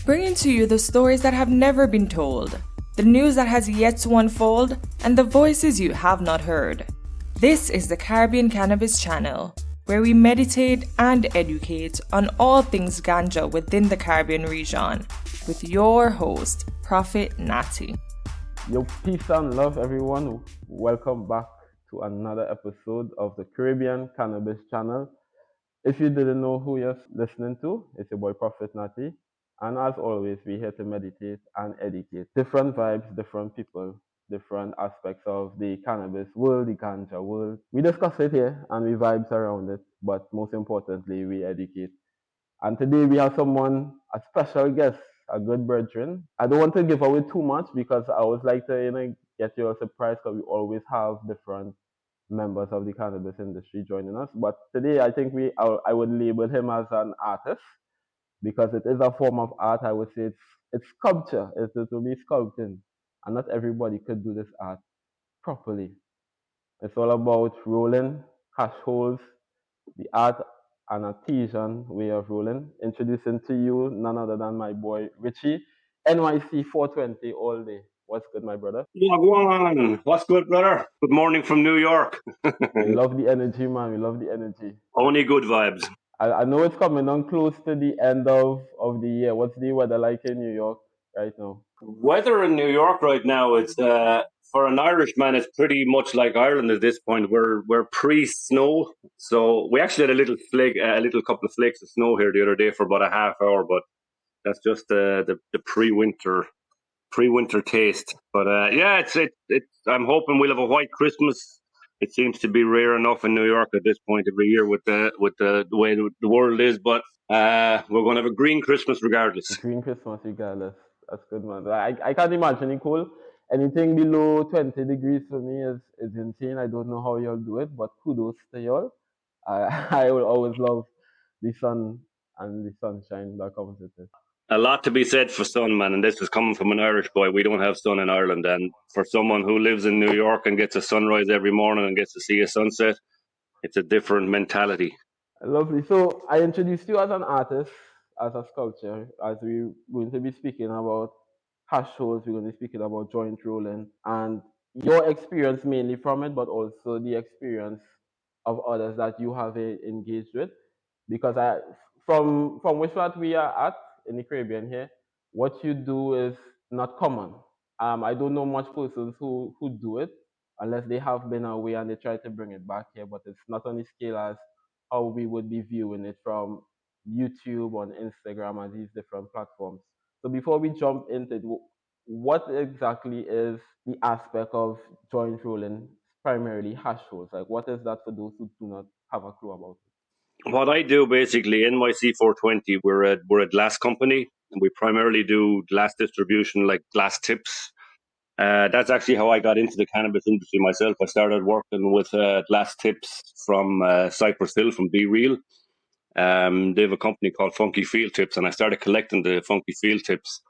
bringing to you the stories that have never been told, the news that has yet to unfold, and the voices you have not heard. This is the Caribbean Cannabis Channel, where we meditate and educate on all things ganja within the Caribbean region, with your host, Prophet Natty. Yo, peace and love, everyone. Welcome back to another episode of the Caribbean Cannabis Channel. If you didn't know who you're listening to, it's your boy Prophet Natty. And as always, we're here to meditate and educate. Different vibes, different people, different aspects of the cannabis world, the ganja world. We discuss it here and we vibes around it, but most importantly, we educate. And today we have a special guest, a good brethren. I don't want to give away too much because I always like to, get you a surprise because we always have different members of the cannabis industry joining us. But today I think I would label him as an artist because it is a form of art. I would say it's sculpture. It will be sculpting. And not everybody could do this art properly. It's all about rolling, hash holes, the art and artisan way of rolling. Introducing to you none other than my boy Richie, NYC 420 all day. What's good, my brother? Wagwan. What's good, brother? Good morning from New York. We love the energy, man. We love the energy. Only good vibes. I know it's coming on close to the end of the year. What's the weather like in New York right now? Weather in New York right now, it's for an Irishman, it's pretty much like Ireland at this point. We're pre-snow, so we actually had a little couple of flakes of snow here the other day for about a half hour, but that's just the pre-winter taste. But yeah, it's I'm hoping we'll have a white Christmas. It seems to be rare enough in New York at this point every year with the way the world is. But we're going to have a green Christmas regardless. Green Christmas regardless. That's good, man. I can't imagine it cold. Anything below 20 degrees for me is insane. I don't know how y'all do it, but kudos to y'all. I will always love the sun and the sunshine that comes with it. A lot to be said for sun, man, and this is coming from an Irish boy. We don't have sun in Ireland, and for someone who lives in New York and gets a sunrise every morning and gets to see a sunset, it's a different mentality. Lovely. So I introduced you as an artist, as a sculptor, as we're going to be speaking about hash holes, we're going to be speaking about joint rolling, and your experience mainly from it, but also the experience of others that you have engaged with. Because from which part we are at in the Caribbean here, what you do is not common. I don't know much persons who do it unless they have been away and they try to bring it back here, but it's not on the scale as how we would be viewing it from YouTube, on Instagram, and these different platforms. So before we jump into it, what exactly is the aspect of joint rolling, primarily hash holes? Like, what is that for those who do not have a clue about it? What I do basically, NYC 420, we're a glass company. We primarily do glass distribution, like glass tips. That's actually how I got into the cannabis industry myself. I started working with glass tips from Cypress Hill, from Be Real. They have a company called Funky Field Tips, and I started collecting the Funky Field Tips,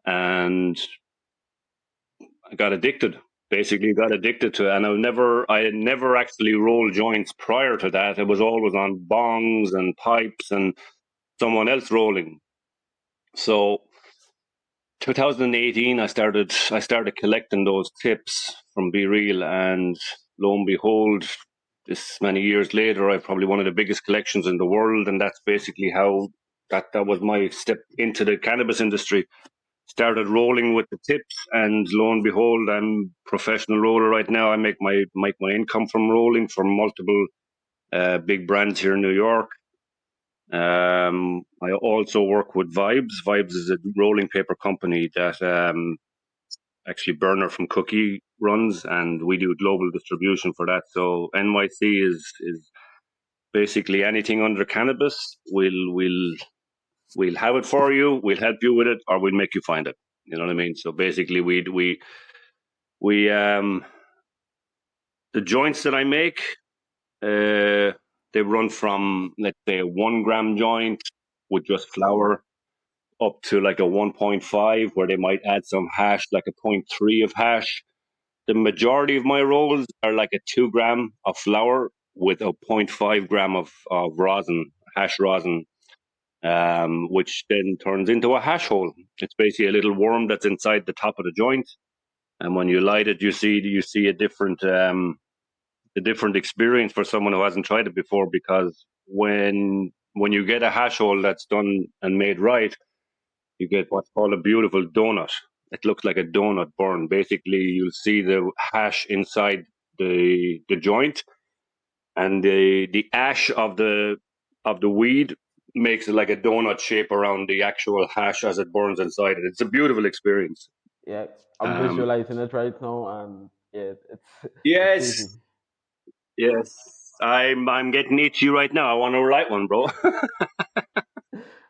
and I got addicted. Basically, got addicted to it, and I had never actually rolled joints prior to that. It was always on bongs and pipes and someone else rolling. So 2018, I started collecting those tips from Be Real, and lo and behold, this many years later, I have probably one of the biggest collections in the world, and that's basically how that was my step into the cannabis industry. Started rolling with the tips, and lo and behold, I'm a professional roller right now. I make my income from rolling for multiple big brands here in New York. I also work with Vibes. Vibes is a rolling paper company that actually Burner from Cookie runs, and we do global distribution for that. So NYC is basically anything under cannabis. We'll have it for you. We'll help you with it, or we'll make you find it. You know what I mean? So basically, we the joints that I make, they run from, let's say, a 1 gram joint with just flour up to like a 1.5, where they might add some hash, like a 0.3 of hash. The majority of my rolls are like a 2 gram of flour with a 0.5 gram of rosin, hash rosin. which then turns into a hash hole. It's basically a little worm that's inside the top of the joint, and when you light it, you see a different experience for someone who hasn't tried it before. Because when you get a hash hole that's done and made right, you get what's called a beautiful donut. It looks like a donut burn. Basically, you'll see the hash inside the joint, and the ash of the weed makes it like a donut shape around the actual hash as it burns inside it. It's a beautiful experience. Yeah, I'm visualizing it right now, and yeah, it's Yes, crazy. yes. I'm getting itchy right now. I want to write one, bro.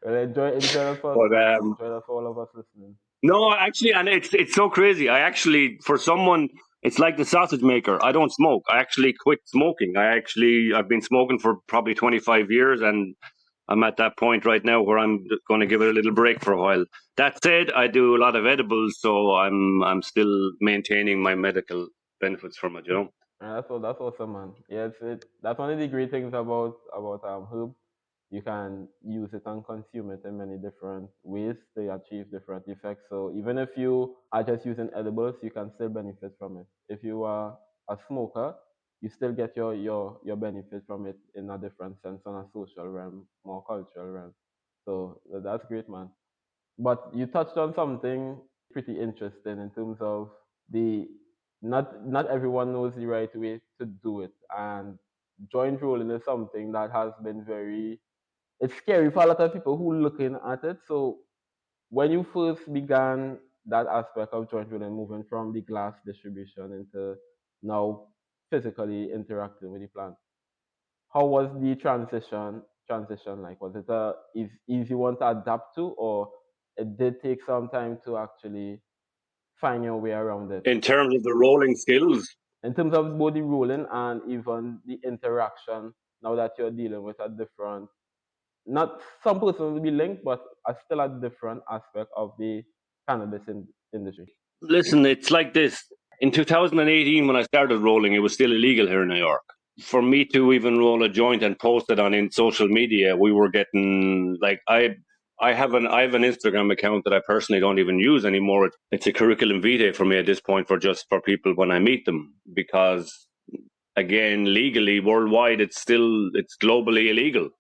Well, enjoy that for us, But man. Enjoy that for all of us listening. no, actually, and it's so crazy. I actually, for someone, it's like the sausage maker. I don't smoke. I actually quit smoking. I've been smoking for probably 25 years, and I'm at that point right now where I'm going to give it a little break for a while. That said, I do a lot of edibles, so I'm still maintaining my medical benefits from it. You know. That's awesome, man. Yeah, that's one of the great things about herb. You can use it and consume it in many different ways to achieve different effects. So even if you are just using edibles, you can still benefit from it. If you are a smoker, you still get your benefit from it in a different sense, on a social realm, more cultural realm. So that's great, man. But you touched on something pretty interesting in terms of the not everyone knows the right way to do it, and joint rolling is something that has been very, it's scary for a lot of people who looking at it. So when you first began that aspect of joint rolling, moving from the glass distribution into now physically interacting with the plant, how was the transition like? Was it a easy one to adapt to, or it did take some time to actually find your way around it? In terms of the rolling skills, In terms of both the ruling and even the interaction, now that you're dealing with a different, not some persons will be linked, but still a different aspect of the cannabis industry. listen, it's like this. In 2018, when I started rolling, it was still illegal here in New York. For me to even roll a joint and post it on in social media, we were getting like I have an Instagram account that I personally don't even use anymore. It's a curriculum vitae for me at this point, for just for people when I meet them, because again, legally worldwide, it's globally illegal.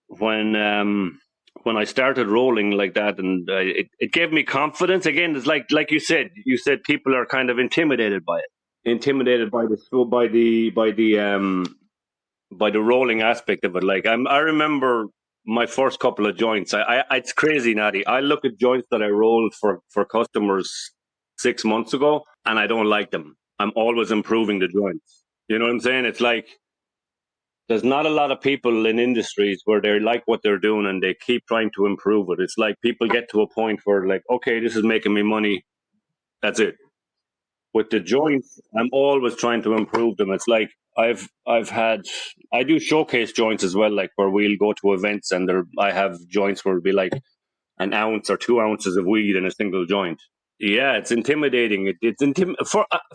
When I started rolling like that, and it gave me confidence. Again, it's like you said people are kind of intimidated by it, intimidated by by the rolling aspect of it. Like I remember my first couple of joints. It's crazy, Natty. I look at joints that I rolled for customers 6 months ago, and I don't like them. I'm always improving the joints. You know what I'm saying? It's like there's not a lot of people in industries where they like what they're doing and they keep trying to improve it. It's like people get to a point where like, okay, this is making me money. That's it. With the joints, I'm always trying to improve them. It's like I do showcase joints as well, like where we'll go to events and I have joints where it'll be like an ounce or 2 ounces of weed in a single joint. Yeah, it's intimidating.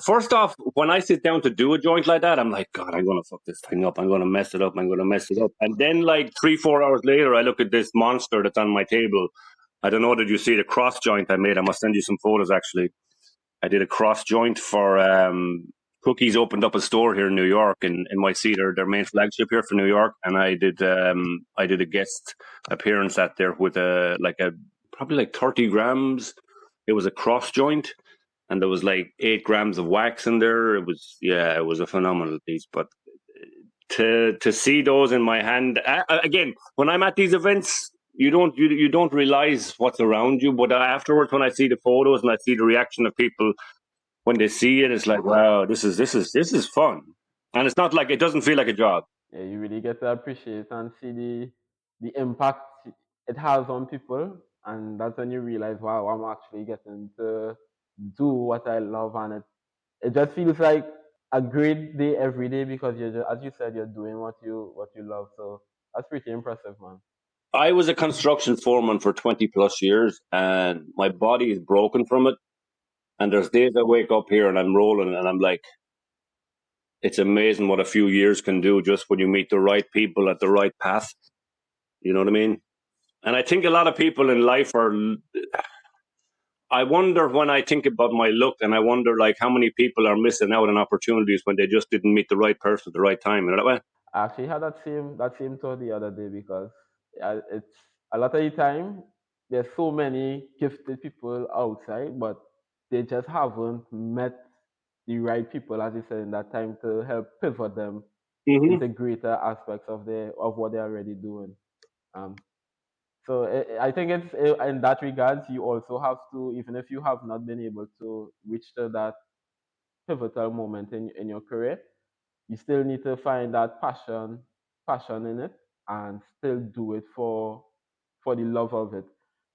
First off, when I sit down to do a joint like that, I'm like, God, I'm gonna fuck this thing up. I'm gonna mess it up. I'm gonna mess it up. And then, like 3-4 hours later, I look at this monster that's on my table. I don't know. Did you see the cross joint I made? I must send you some photos. Actually, I did a cross joint for Cookies. Opened up a store here in New York in NYC, their main flagship here for New York, and I did a guest appearance at there with probably like 30 grams. It was a cross joint, and there was like 8 grams of wax in there. It was a phenomenal piece. But to see those in my hand again, when I'm at these events, you don't realize what's around you. But afterwards, when I see the photos and I see the reaction of people when they see it, it's like, wow, this is fun, and it's not like, it doesn't feel like a job. Yeah, you really get to appreciate and see the impact it has on people, and that's when you realize, wow, I'm actually getting to do what I love, and it just feels like a great day every day, because you're just, as you said, you're doing what you love. So that's pretty impressive, man. I was a construction foreman for 20 plus years, and my body is broken from it. And there's days I wake up here and I'm rolling, and I'm like, it's amazing what a few years can do just when you meet the right people at the right path. You know what I mean? And I think a lot of people in life are. I wonder when I think about my look, and I wonder like how many people are missing out on opportunities when they just didn't meet the right person at the right time. You know that way? I actually had that same thought the other day because it's a lot of the time there's so many gifted people outside, but they just haven't met the right people, as you said, in that time to help pivot them Mm-hmm. into greater aspects of what they're already doing. Um, so I think it's in that regards you also have to, even if you have not been able to reach to that pivotal moment in your career, you still need to find that passion in it and still do it for the love of it.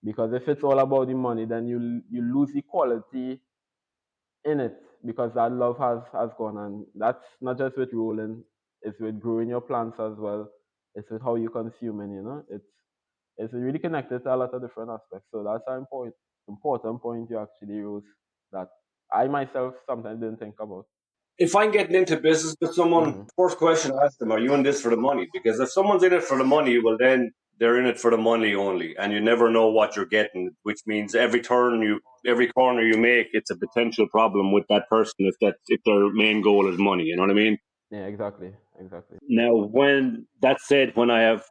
Because if it's all about the money, then you lose the quality in it because that love has gone. And that's not just with rolling, it's with growing your plants as well. It's with how you consume it, it's really connected to a lot of different aspects. So that's an important point you actually rose that I myself sometimes didn't think about. If I'm getting into business with someone, Hmm. first question I ask them, are you in this for the money? Because if someone's in it for the money, well, then they're in it for the money only. And you never know what you're getting, which means every corner you make, it's a potential problem with that person if their main goal is money. You know what I mean? Yeah, exactly. Now, when that said, when I have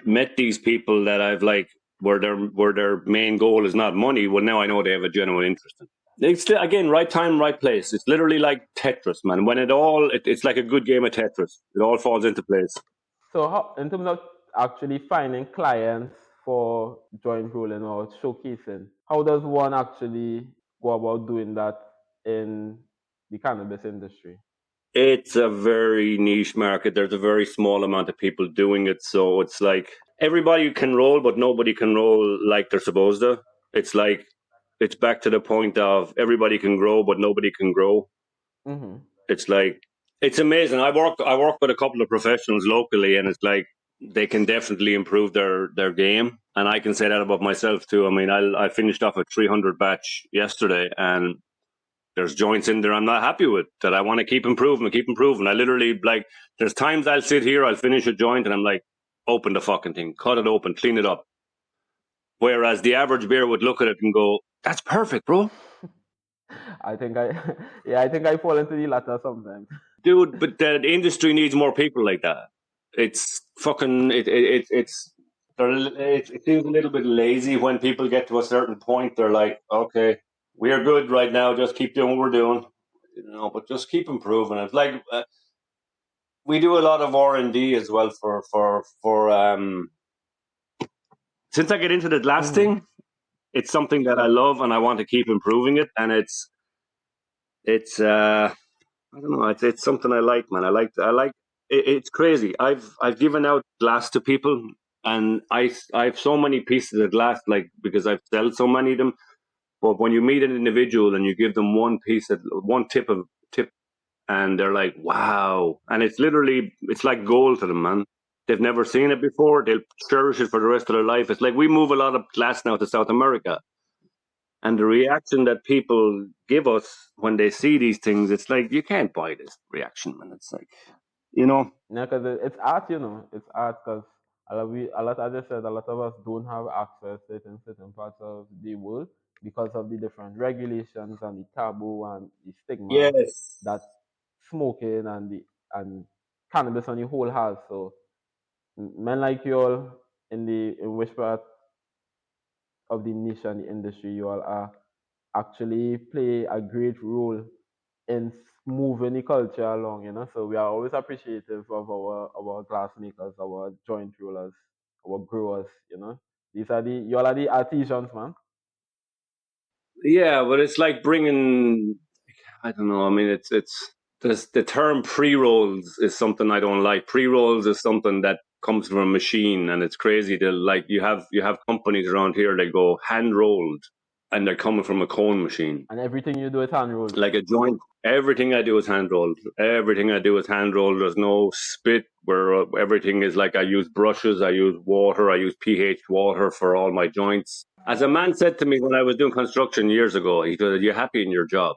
met these people that I've like, where their main goal is not money, well, now I know they have a genuine interest in it. It's again right time, right place. It's literally like Tetris, man. When it's like a good game of Tetris. It all falls into place. So, how, in terms of actually finding clients for joint rolling or showcasing, how does one actually go about doing that in the cannabis industry? It's a very niche market. There's a very small amount of people doing it, so it's like everybody can roll, but nobody can roll like they're supposed to. It's like it's back to the point of everybody can grow, but nobody can grow. Mm-hmm. It's like it's amazing. I work with a couple of professionals locally, and it's like they can definitely improve their game. And I can say that about myself too. I mean, I finished off a 300 batch yesterday, and there's joints in there I'm not happy with that I want to keep improving, keep improving. I literally like there's times I'll sit here, I'll finish a joint, and I'm like, open the fucking thing, cut it open, clean it up. Whereas the average beer would look at it and go, "That's perfect, bro." I think I, yeah, I think I fall into the latter sometimes. Dude, but the industry needs more people like that. It's fucking it seems a little bit lazy when people get to a certain point. They're like, okay, we are good right now. Just keep doing what we're doing, but just keep improving. It's like we do a lot of R&D as well for since I get into the glass Mm-hmm. thing, it's something that I love and I want to keep improving it, and it's I don't know. It's something I like, man. I like. It's crazy. I've given out glass to people, and I have so many pieces of glass, like because I've sold so many of them. But when you meet an individual and you give them one tip, and they're like, "Wow!" and it's like gold to them, man. They've never seen it before. They'll cherish it for the rest of their life. It's like we move a lot of glass now to South America, and the reaction that people give us when they see these things, it's like you can't buy this reaction, man. It's like, you know, Yeah, because it's art, it's art. Because a lot, as I said, a lot of us don't have access to it in certain parts of the world because of the different regulations and the taboo and the stigma yes, that smoking and cannabis on the whole has. So, men like you all in which part of the niche and the industry you all are actually play a great role in moving the culture along. So we are always appreciative of our glassmakers, our joint rollers, our growers. These are you all are the artisans, man. yeah, but it's like bringing. I don't know. I mean, it's the term pre rolls is something I don't like. Pre rolls is something that comes from a machine, and it's crazy. To like you have companies around here that go hand rolled, and they're coming from a cone machine. And everything you do is hand rolled. Like a joint. Everything I do is hand rolled. Everything I do is hand rolled. There's no spit where everything is like I use brushes, I use water, I use pH water for all my joints. As a man said to me when I was doing construction years ago, he said, "Are you happy in your job?"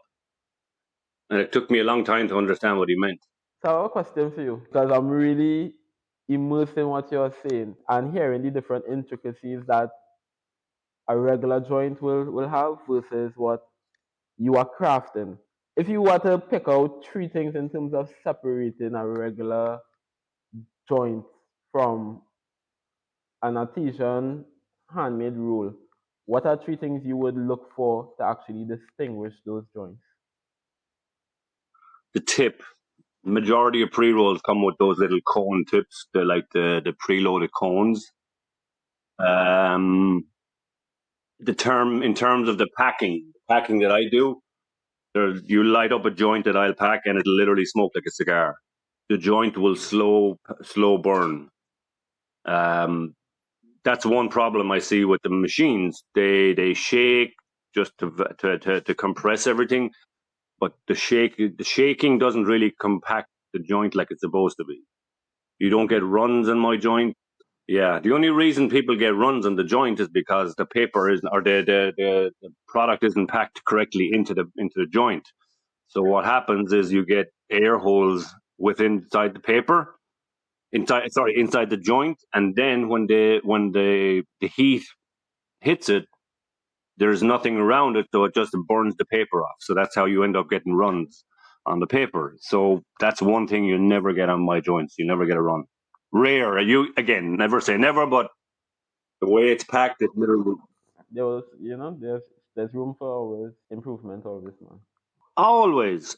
And it took me a long time to understand what he meant. So I have a question for you because I'm really immersed in what you're saying and hearing the different intricacies that a regular joint will have versus what you are crafting. If you were to pick out three things in terms of separating a regular joint from an artisan handmade roll, what are three things you would look for to actually distinguish those joints? The tip. Majority of pre-rolls come with those little cone tips. They're like the preloaded cones. The term in terms of the packing that I do, you light up a joint that I'll pack and it'll literally smoke like a cigar. The joint will slow burn. That's one problem I see with the machines. They shake just to compress everything, but the shaking doesn't really compact the joint like it's supposed to be. You don't get runs in my joint. Yeah, the only reason people get runs on the joint is because the paper isn't, or the product isn't packed correctly into the joint. So what happens is you get air holes inside the paper, inside the joint, and then when the heat hits it, there's nothing around it, so it just burns the paper off. So that's how you end up getting runs on the paper. So that's one thing you never get on my joints. You never get a run. Rare. You again, never say never, but the way it's packed, it literally There's room for always improvement, always, man. always,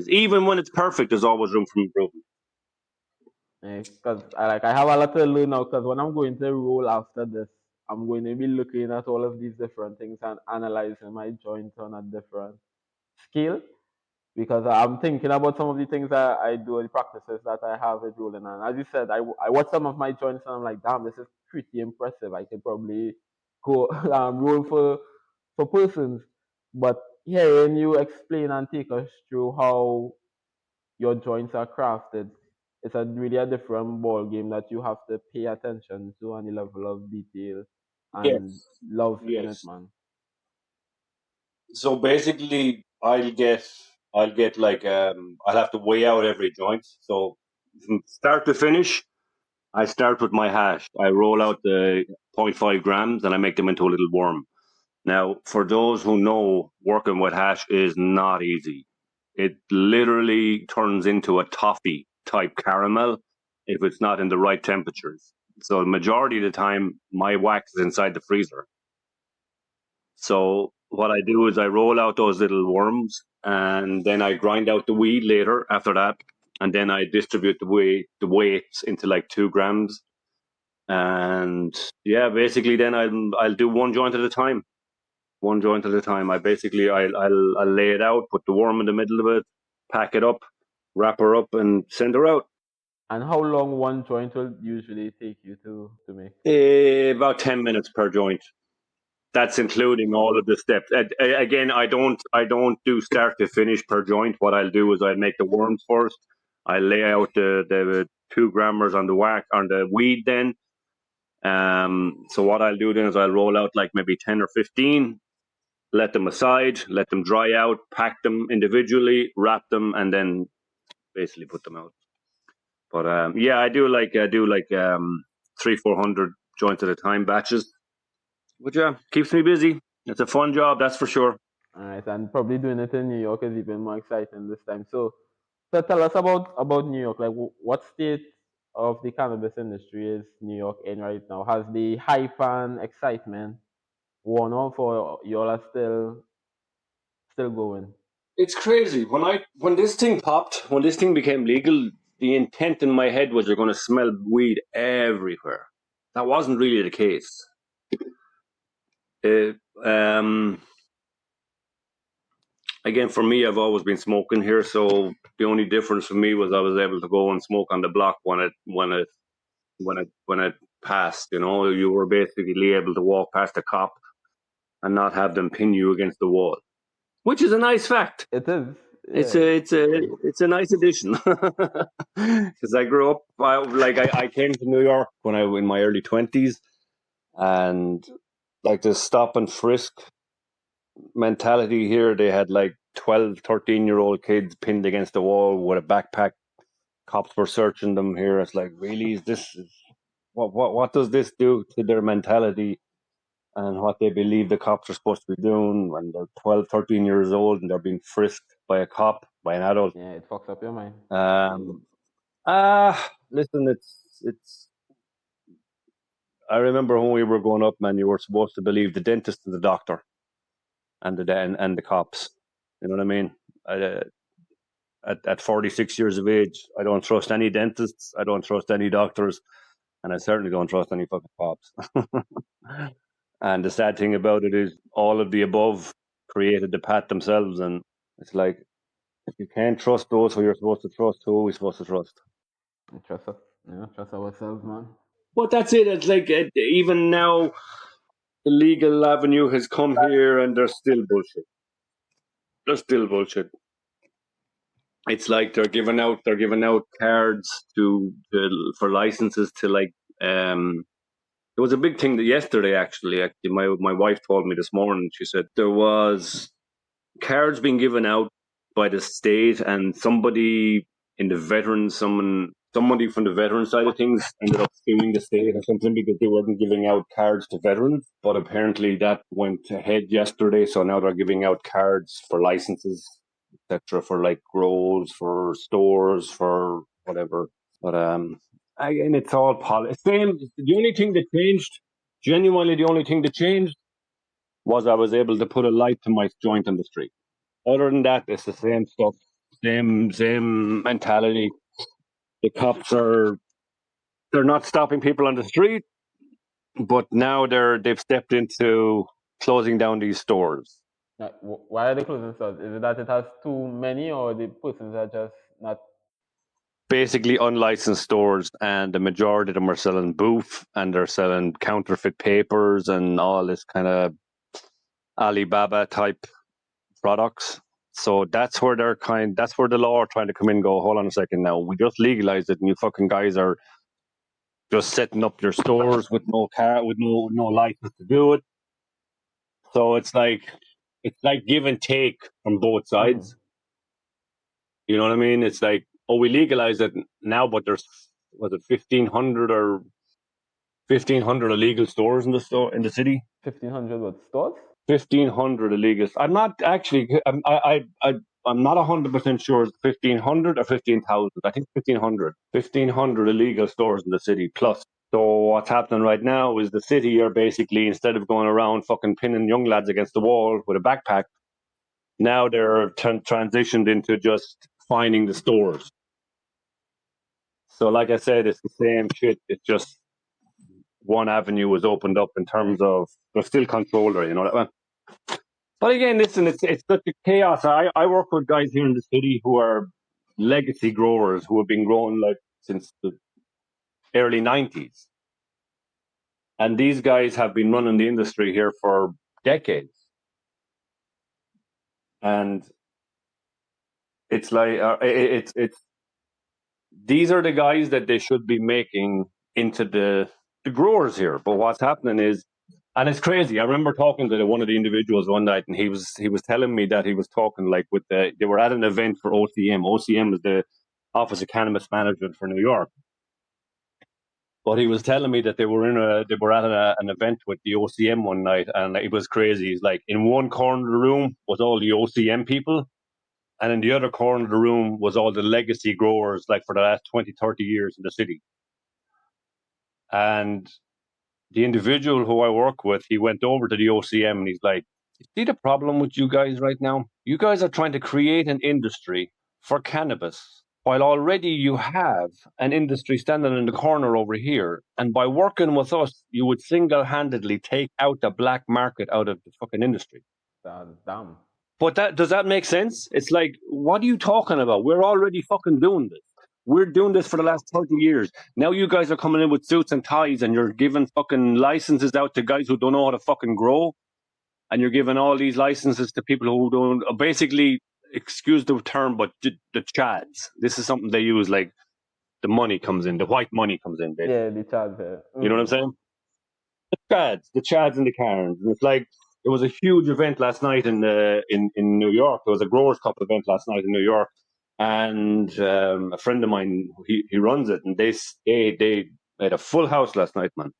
even when it's perfect, there's always room for improvement. Because I have a lot to learn now. Because when I'm going to roll after this, I'm going to be looking at all of these different things and analyzing my joints on a different scale. Because I'm thinking about some of the things that I do, the practices that I have with rolling. And as you said, I watch some of my joints and I'm like, damn, this is pretty impressive. I could probably go roll for persons. But hearing you explain and take us through how your joints are crafted, it's really a different ball game that you have to pay attention to and the level of detail and Yes, love in it, yes. man. So basically, I'll get like I'll have to weigh out every joint. So from start to finish, I start with my hash. I roll out the zero 0.5 grams and I make them into a little worm. Now, for those who know, working with hash is not easy. It literally turns into a toffee type caramel if it's not in the right temperatures. So the majority of the time, my wax is inside the freezer. So what I do is I roll out those little worms and then I grind out the weed later after that. And then I distribute the weights into like 2 grams. And yeah, basically then I'll do one joint at a time. One joint at a time. I'll lay it out, put the worm in the middle of it, pack it up, wrap her up, and send her out. And how long one joint will usually take you to make? About 10 minutes per joint. That's including all of the steps. Again, I don't do start to finish per joint. What I'll do is I'll make the worms first. I lay out the 2 grammers on the on the weed then. So what I'll do then is I'll roll out like maybe 10 or 15, let them aside, let them dry out, pack them individually, wrap them, and then basically put them out. But yeah, I do like 300-400 joints at a time, batches. But yeah, keeps me busy. It's a fun job, that's for sure. All right, and probably doing it in New York is even more exciting this time. So tell us about New York. Like, what state of the cannabis industry is New York in right now? Has the hype and excitement worn off, or y'all are still going? It's crazy. When this thing popped, when this thing became legal, the intent in my head was you're going to smell weed everywhere. That wasn't really the case. It, again, for me, I've always been smoking here, so the only difference for me was I was able to go and smoke on the block when it passed. You know, you were basically able to walk past a cop and not have them pin you against the wall, which is a nice fact. It is. It's Yeah. a nice addition because I grew up I came to New York when I was in my early 20s, and like the stop and frisk mentality here, they had like 12, 13-year-old kids pinned against the wall with a backpack cops were searching them here. It's like, really, what does this do to their mentality and what they believe the cops are supposed to be doing when they're 12, 13 years old and they're being frisked by a cop, by an adult? Yeah, it fucks up your mind. Listen, it's. I remember when we were growing up, man, you were supposed to believe the dentist and the doctor, and the cops. You know what I mean? At 46 years of age, I don't trust any dentists. I don't trust any doctors, and I certainly don't trust any fucking cops. And the sad thing about it is, all of the above created the path themselves, and it's like, if you can't trust those who you're supposed to trust, who are we supposed to trust? Trust us. Yeah, trust ourselves, man. But that's it. It's like, even now, the legal avenue has come here, and they're still bullshit. They're still bullshit. It's like they're giving out cards for licenses to, like, there was a big thing that yesterday, actually my wife told me this morning. She said there was cards being given out by the state, and somebody from the veteran side of things ended up suing the state or something because they weren't giving out cards to veterans. But apparently that went ahead yesterday, so now they're giving out cards for licenses, etc., for like grows, for stores, for whatever. But again, it's all same. The only thing that changed, genuinely, the only thing that changed was I was able to put a light to my joint on the street. Other than that, it's the same stuff, same mentality. The cops they're not stopping people on the street, but now they've stepped into closing down these stores. Why are they closing stores? Is it that it has too many, or the persons are just not? Basically unlicensed stores, and the majority of them are selling boof, and they're selling counterfeit papers and all this kind of Alibaba type products. So that's where that's where the law are trying to come in and go, hold on a second now, we just legalized it and you fucking guys are just setting up your stores with no license to do it. So it's like give and take from both sides. You know what I mean? It's like, oh, we legalized it now, but there's, was it 1,500 illegal stores in the city? 1,500 what stores? 1,500 illegal. I'm not actually. I'm not 100% sure. 1,500 or 15,000. I think 1,500. 1,500 illegal stores in the city plus. So what's happening right now is the city are basically, instead of going around fucking pinning young lads against the wall with a backpack, now they're transitioned into just finding the stores. So like I said, it's the same shit. It's just one avenue was opened up in terms of there's still control there, you know that way. But again, listen, it's such a chaos. I work with guys here in the city who are legacy growers who have been growing like since the early 90s. And these guys have been running the industry here for decades. And it's like, these are the guys that they should be making into the growers here. But what's happening is, and it's crazy. I remember talking to one of the individuals one night, and he was telling me that he was talking like they were at an event for OCM. OCM is the Office of Cannabis Management for New York. But he was telling me that they were at an event with the OCM one night, and it was crazy. He's like, in one corner of the room was all the OCM people, and in the other corner of the room was all the legacy growers, like for the last 20, 30 years in the city. And the individual who I work with, he went over to the OCM and he's like, you see the problem with you guys right now? You guys are trying to create an industry for cannabis, while already you have an industry standing in the corner over here. And by working with us, you would single-handedly take out the black market out of the fucking industry. Damn. But does that make sense? It's like, what are you talking about? We're already fucking doing this. We're doing this for the last 30 years. Now you guys are coming in with suits and ties and you're giving fucking licenses out to guys who don't know how to fucking grow. And you're giving all these licenses to people who don't, basically, excuse the term, but the chads. This is something they use, like the money comes in, the white money comes in, basically. Yeah, the chads. You know what I'm saying? The chads and the Karens. And it's like, there was a huge event last night in New York. There was a Growers Cup event last night in New York. And a friend of mine, he runs it, and they had a full house last night, man,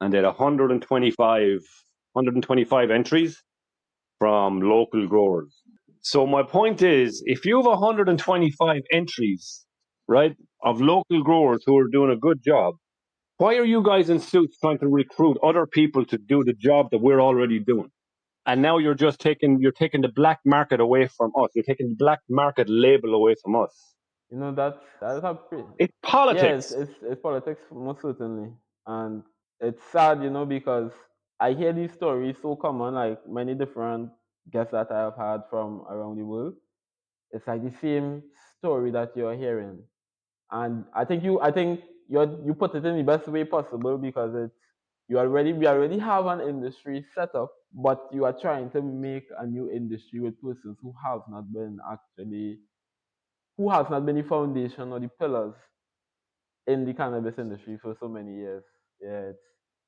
and they had 125 entries from local growers. So my point is, if you have 125 entries, right, of local growers who are doing a good job, why are you guys in suits trying to recruit other people to do the job that we're already doing? And now you're taking the black market away from us. You're taking the black market label away from us. You know that's a It's yes, politics. it's politics most certainly, and it's sad, because I hear these stories so common, like many different guests that I have had from around the world. It's like the same story that you're hearing, and I think you put it in the best way possible because we already have an industry set up, but you are trying to make a new industry with persons who has not been the foundation or the pillars in the cannabis industry for so many years. Yeah,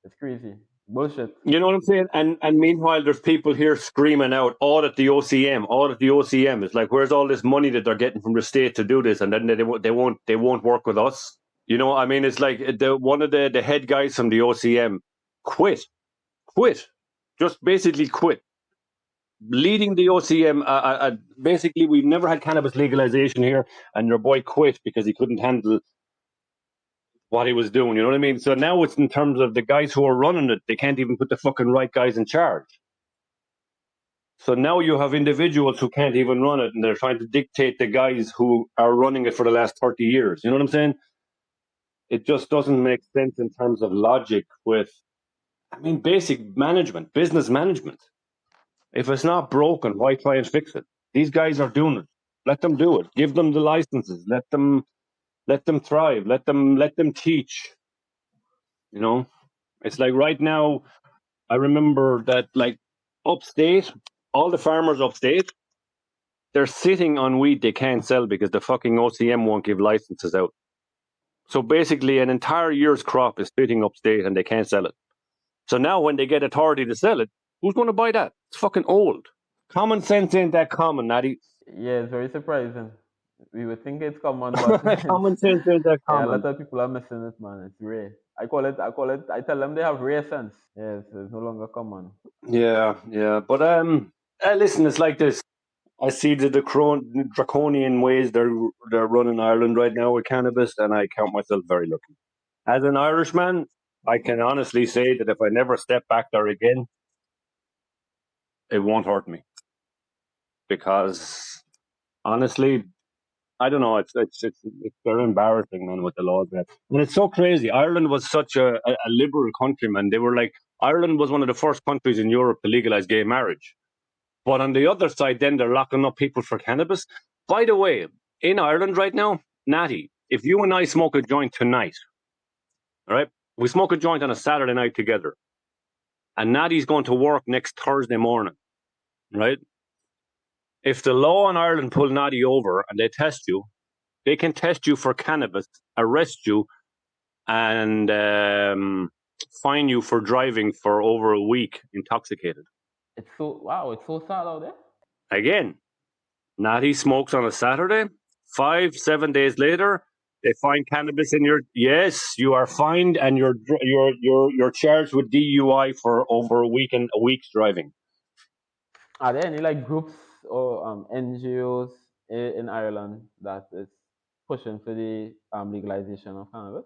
it's crazy. Bullshit. You know what I'm saying? And meanwhile, there's people here screaming out, audit the OCM, audit the OCM. It's like, where's all this money that they're getting from the state to do this, and then they won't work with us. You know, I mean, it's like one of the head guys from the OCM quit, just basically quit. Leading the OCM, basically, we've never had cannabis legalization here, and your boy quit because he couldn't handle what he was doing. You know what I mean? So now it's in terms of the guys who are running it, they can't even put the fucking right guys in charge. So now you have individuals who can't even run it, and they're trying to dictate the guys who are running it for the last 30 years. You know what I'm saying? It just doesn't make sense in terms of logic with, basic management, business management. If it's not broken, why try and fix it? These guys are doing it. Let them do it. Give them the licenses. Let them thrive. Let them teach. You know, it's like right now, I remember that, like, upstate, all the farmers upstate, they're sitting on weed they can't sell because the fucking OCM won't give licenses out. So basically, an entire year's crop is sitting upstate and they can't sell it. So now, when they get authority to sell it, who's going to buy that? It's fucking old. Common sense ain't that common, Natty. Yeah, it's very surprising. We would think it's common, but Common sense ain't that yeah, a common. lot of people are missing it, man. It's rare. I tell them they have rare sense. Yes, it's no longer common. Yeah. But listen, it's like this. I see the draconian ways they're running Ireland right now with cannabis, and I count myself very lucky. As an Irishman, I can honestly say that if I never step back there again, it won't hurt me. Because honestly, I don't know. It's very embarrassing, man, with the laws there. And it's so crazy. Ireland was such a liberal country, man. They were like, Ireland was one of the first countries in Europe to legalize gay marriage. But on the other side, then they're locking up people for cannabis. By the way, in Ireland right now, Natty, if you and I smoke a joint tonight, all right, we smoke a joint on a Saturday night together, and Natty's going to work next Thursday morning, right? If the law in Ireland pull Natty over and they test you, they can test you for cannabis, arrest you, and fine you for driving for over a week intoxicated. It's so sad out there. Again, Natty smokes on a Saturday. 5-7 days later, they find cannabis in your. Yes, you are fined, and you're charged with DUI for over a week's driving. Are there any like groups or NGOs in Ireland that is pushing for the legalization of cannabis?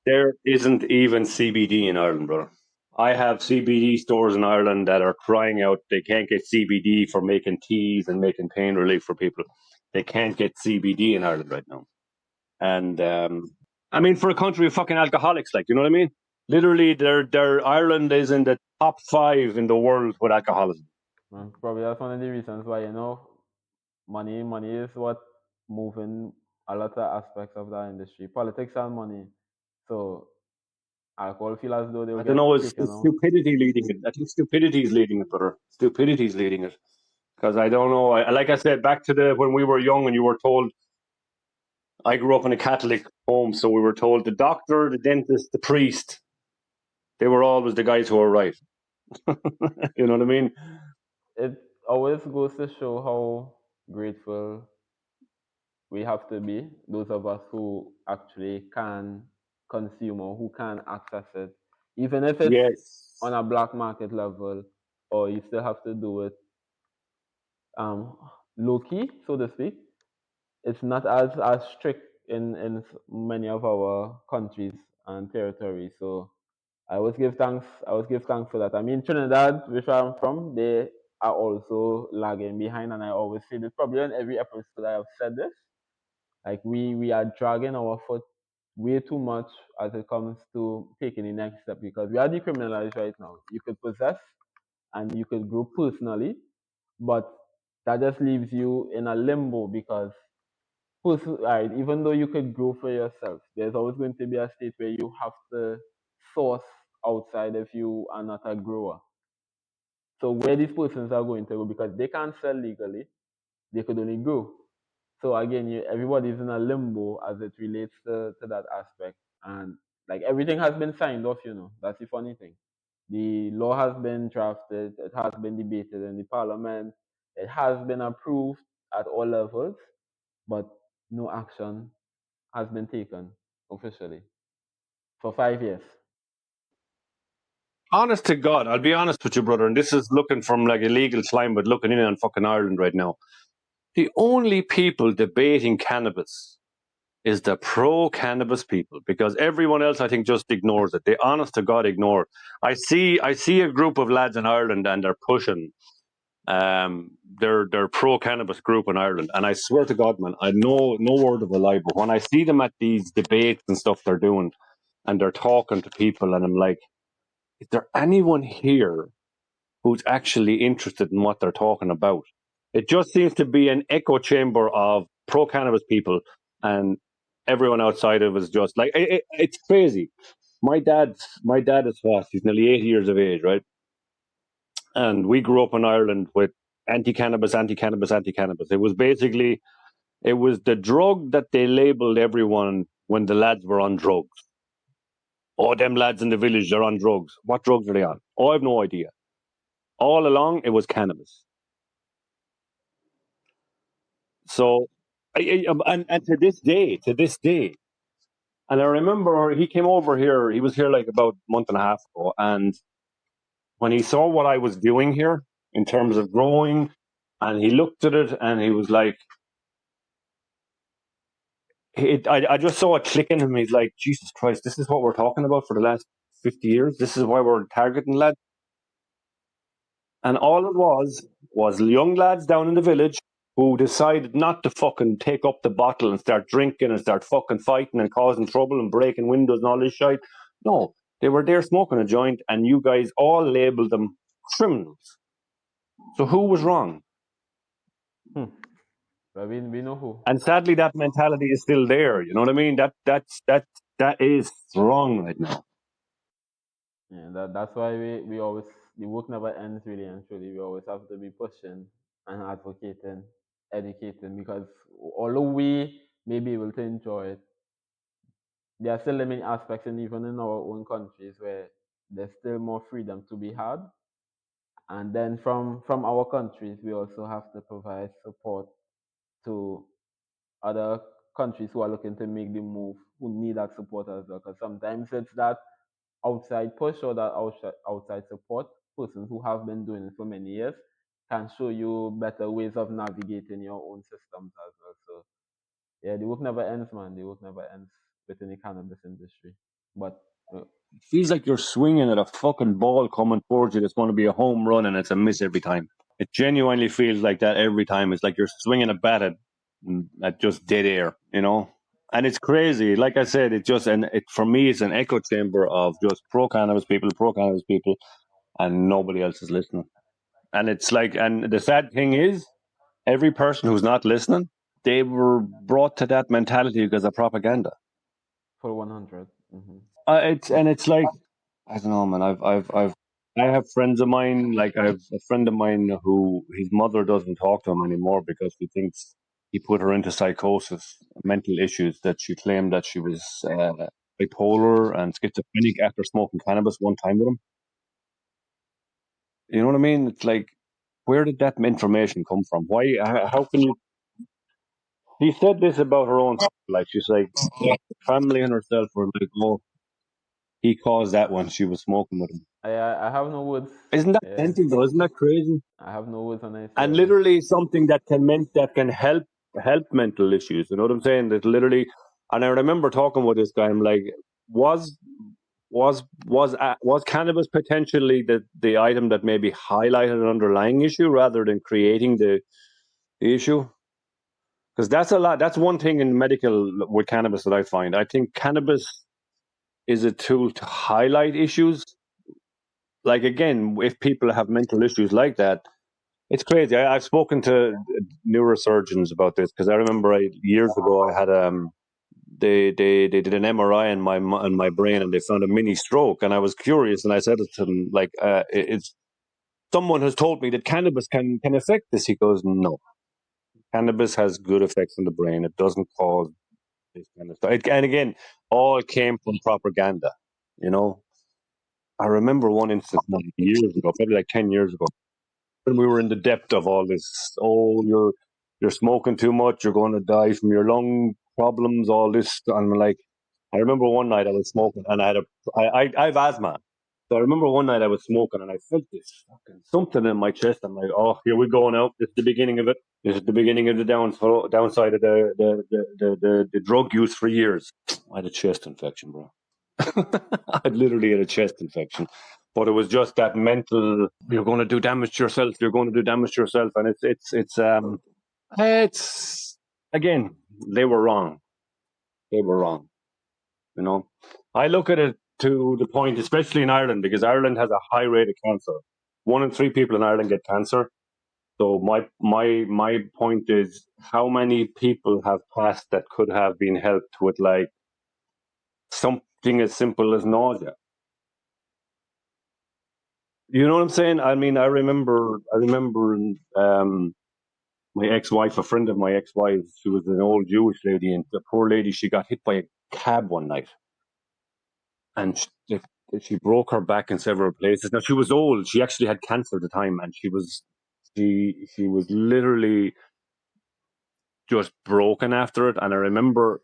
There isn't even CBD in Ireland, brother. I have CBD stores in Ireland that are crying out they can't get CBD for making teas and making pain relief for people. They can't get CBD in Ireland right now. And for a country of fucking alcoholics, like, you know what I mean? Literally, their Ireland is in the top 5 in the world with alcoholism. Probably that's one of the reasons why money is what moving a lot of aspects of that industry, politics and money. So alcohol feel as though they will I get don't know, it's taken out. stupidity leading it. I think stupidity is leading it, brother. Stupidity is leading it. Because I don't know. Like I said, back to when we were young and you were told, I grew up in a Catholic home, so we were told the doctor, the dentist, the priest, they were always the guys who were right. You know what I mean? It always goes to show how grateful we have to be, those of us who actually can consume or who can access it, even if it's on Yes. a black market level, or you still have to do it low key, so to speak. It's not as strict in many of our countries and territories. So I always give thanks. I always give thanks for that. I mean, Trinidad, which I'm from, they are also lagging behind, and I always say this. Probably in every episode I have said this. Like we are dragging our foot way too much as it comes to taking the next step because we are decriminalized right now. You could possess and you could grow personally, but that just leaves you in a limbo because right, even though you could grow for yourself, there's always going to be a state where you have to source outside if you are not a grower. So where these persons are going to go because they can't sell legally, they could only grow. So again, everybody's in a limbo as it relates to that aspect. And like everything has been signed off, That's the funny thing. The law has been drafted, it has been debated in the parliament, it has been approved at all levels, but no action has been taken officially for 5 years. Honest to God, I'll be honest with you, brother, and this is looking from like a legal slime, but looking in on fucking Ireland right now. The only people debating cannabis is the pro-cannabis people, because everyone else, I think, just ignores it. They, honest to God, ignore it. I see a group of lads in Ireland, and they're pushing their pro-cannabis group in Ireland, and I swear to God, man, I know no word of a lie, but when I see them at these debates and stuff they're doing, and they're talking to people, and I'm like, is there anyone here who's actually interested in what they're talking about? It just seems to be an echo chamber of pro cannabis people, and everyone outside of it is just like it's crazy. My dad is what? He's nearly 80 years of age, right? And we grew up in Ireland with anti-cannabis, anti-cannabis, anti-cannabis. It was the drug that they labeled everyone when the lads were on drugs. Oh, them lads in the village, they're on drugs. What drugs are they on? Oh, I have no idea. All along, it was cannabis. So, and to this day, and I remember he came over here. He was here like about a month and a half ago, and when he saw what I was doing here in terms of growing, and he looked at it, and he was like, I just saw a click in him. He's like, Jesus Christ, this is what we're talking about for the last 50 years. This is why we're targeting lads. And all it was young lads down in the village who decided not to fucking take up the bottle and start drinking and start fucking fighting and causing trouble and breaking windows and all this shit. No, they were there smoking a joint, and you guys all labeled them criminals. So who was wrong? But we know who. And sadly, that mentality is still there. You know what I mean? That is wrong right now. Yeah, that's why we always, the work never ends really and truly. We always have to be pushing and advocating, educating, because although we may be able to enjoy it, there are still many aspects, and even in our own countries, where there's still more freedom to be had. And then from our countries, we also have to provide support to other countries who are looking to make the move, who need that support as well. Because sometimes it's that outside push or that outside support, persons who have been doing it for many years can show you better ways of navigating your own systems as well. So yeah, the work never ends, man. The work never ends within the cannabis industry. But It feels like you're swinging at a fucking ball coming towards you that's going to be a home run, and it's a miss every time. It genuinely feels like that every time. It's like you're swinging a bat at just dead air, you know? And it's crazy. Like I said, for me, it's an echo chamber of just pro cannabis people, and nobody else is listening. And it's like, and the sad thing is, every person who's not listening, they were brought to that mentality because of propaganda. for 100. Mm-hmm. It's like, I don't know, man. I have friends of mine. Like I have a friend of mine who his mother doesn't talk to him anymore because he thinks he put her into psychosis, mental issues. That she claimed that she was bipolar and schizophrenic after smoking cannabis one time with him. You know what I mean? It's like, where did that information come from? Why? How can you? She said this about her own. Like she's like, family and herself were like, oh, he caused that when she was smoking with him. I have no words. Isn't that Yeah, mental though? Isn't that crazy? I have no words when I say And all this. literally something that can help mental issues. You know what I'm saying? That literally, and I remember talking with this guy. I'm like, was was cannabis potentially the item that maybe highlighted an underlying issue rather than creating the issue? Because that's a lot. That's one thing in medical with cannabis that I find. I think cannabis is a tool to highlight issues. Like again, if people have mental issues like that, it's crazy. I've spoken to neurosurgeons about this because I remember years ago I had they did an MRI in my brain and they found a mini stroke and I was curious and I said to them like it's someone has told me that cannabis can affect this. He goes, no, cannabis has good effects on the brain. It doesn't cause this kind of stuff. And again, all came from propaganda. You know, I remember one instance years ago, probably like 10 years ago when we were in the depth of all this. Oh, you're smoking too much. You're going to die from your lung problems. All this, and I'm like, I remember one night I was smoking, and I have asthma. So I remember one night I was smoking, and I felt this fucking something in my chest. I'm like, oh, here we go now. This is the beginning of it. This is the beginning of the downside of the drug use for years. I had a chest infection, bro. I literally had a chest infection, but it was just that mental. You're going to do damage to yourself. You're going to do damage to yourself, and it's again they were wrong. They were wrong. You know, I look at it to the point, especially in Ireland, because Ireland has a high rate of cancer. 1 in 3 people in Ireland get cancer. So my point is, how many people have passed that could have been helped with like something as simple as nausea? You know what I'm saying? I mean, I remember my ex-wife, a friend of my ex-wife, she was an old Jewish lady, and the poor lady, she got hit by a cab one night, and she broke her back in several places. Now she was old; she actually had cancer at the time, and she was literally just broken after it. And I remember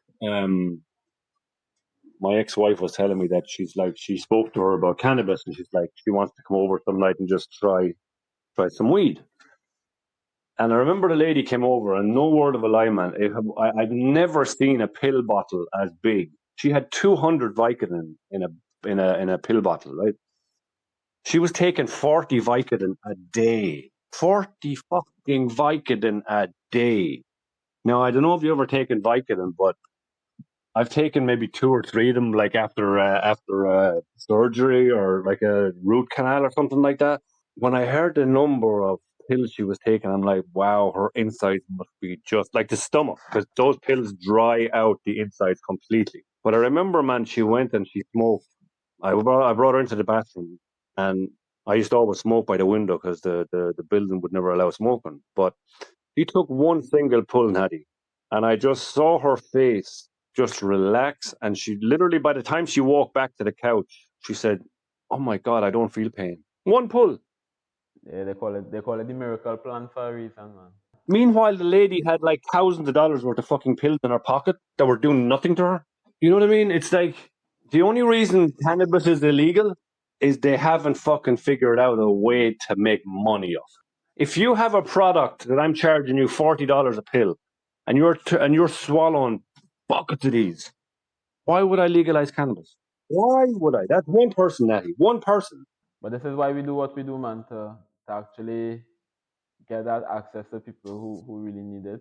my ex-wife was telling me that she's like she spoke to her about cannabis, and she's like she wants to come over some night and just try some weed. And I remember the lady came over, and no word of a lie, man, I've never seen a pill bottle as big. She had 200 Vicodin in a pill bottle, right? She was taking 40 Vicodin a day. 40 fucking Vicodin a day. Now, I don't know if you've ever taken Vicodin, but I've taken maybe 2 or 3 of them, like after surgery or like a root canal or something like that. When I heard the number of pills she was taking, I'm like, wow, her insides must be just like the stomach, because those pills dry out the insides completely. But I remember, man, she went and she smoked. I brought her into the bathroom, and I used to always smoke by the window because the building would never allow smoking. But she took one single pull, Natty, and I just saw her face just relax. And she literally, by the time she walked back to the couch, she said, "Oh my God, I don't feel pain." One pull. Yeah, they call it the miracle plan for a reason, man. Meanwhile, the lady had like thousands of dollars worth of fucking pills in her pocket that were doing nothing to her. You know what I mean? It's like the only reason cannabis is illegal is they haven't fucking figured out a way to make money off it. If you have a product that I'm charging you $40 a pill, and you're swallowing buckets of these, why would I legalize cannabis? Why would I? That's one person, Natty. One person. But this is why we do what we do, man, to actually get that access to people who really need it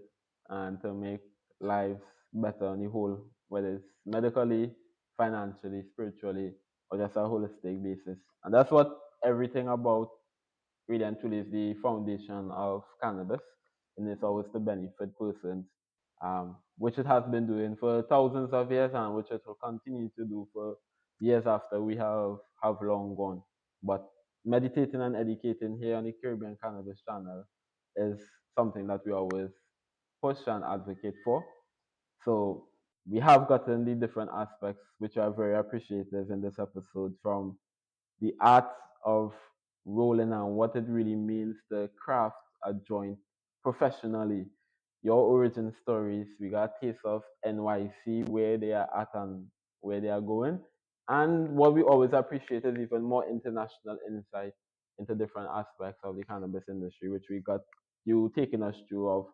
and to make lives better on the whole, whether it's medically, financially, spiritually, or just a holistic basis. And that's what everything about really and truly is the foundation of cannabis, and it's always to benefit persons, which it has been doing for thousands of years and which it will continue to do for years after we have long gone. But meditating and educating here on the Caribbean Cannabis channel is something that we always push and advocate for. So we have gotten the different aspects which are very appreciative in this episode, from the art of rolling and what it really means to craft a joint professionally, your origin stories. We got a taste of NYC, where they are at and where they are going. And what we always appreciate is even more international insight into different aspects of the cannabis industry, which we got you taking us through of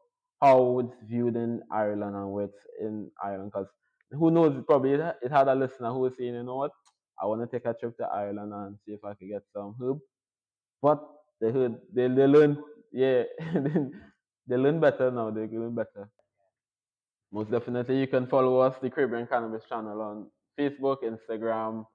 how it's viewed in Ireland and what's in Ireland. Because who knows, probably it had a listener who was saying, you know what, I want to take a trip to Ireland and see if I could get some herb. But they learn, yeah, they learn better now. They learn better. Most definitely, you can follow us, the Caribbean Cannabis channel, on Facebook, Instagram,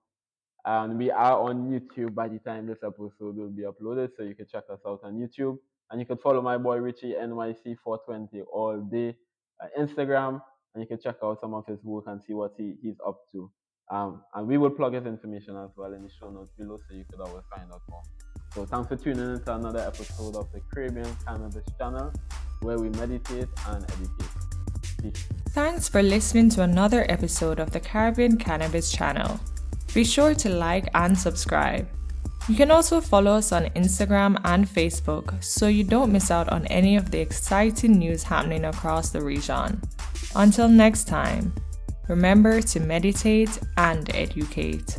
and we are on YouTube by the time this episode will be uploaded. So you can check us out on YouTube. And you can follow my boy Richie NYC 420 all day on Instagram. And you can check out some of his work and see what he's up to. And we will plug his information as well in the show notes below so you could always find out more. So thanks for tuning in to another episode of the Caribbean Cannabis channel, where we meditate and educate. Peace. Thanks for listening to another episode of the Caribbean Cannabis channel. Be sure to like and subscribe. You can also follow us on Instagram and Facebook so you don't miss out on any of the exciting news happening across the region. Until next time, remember to meditate and educate.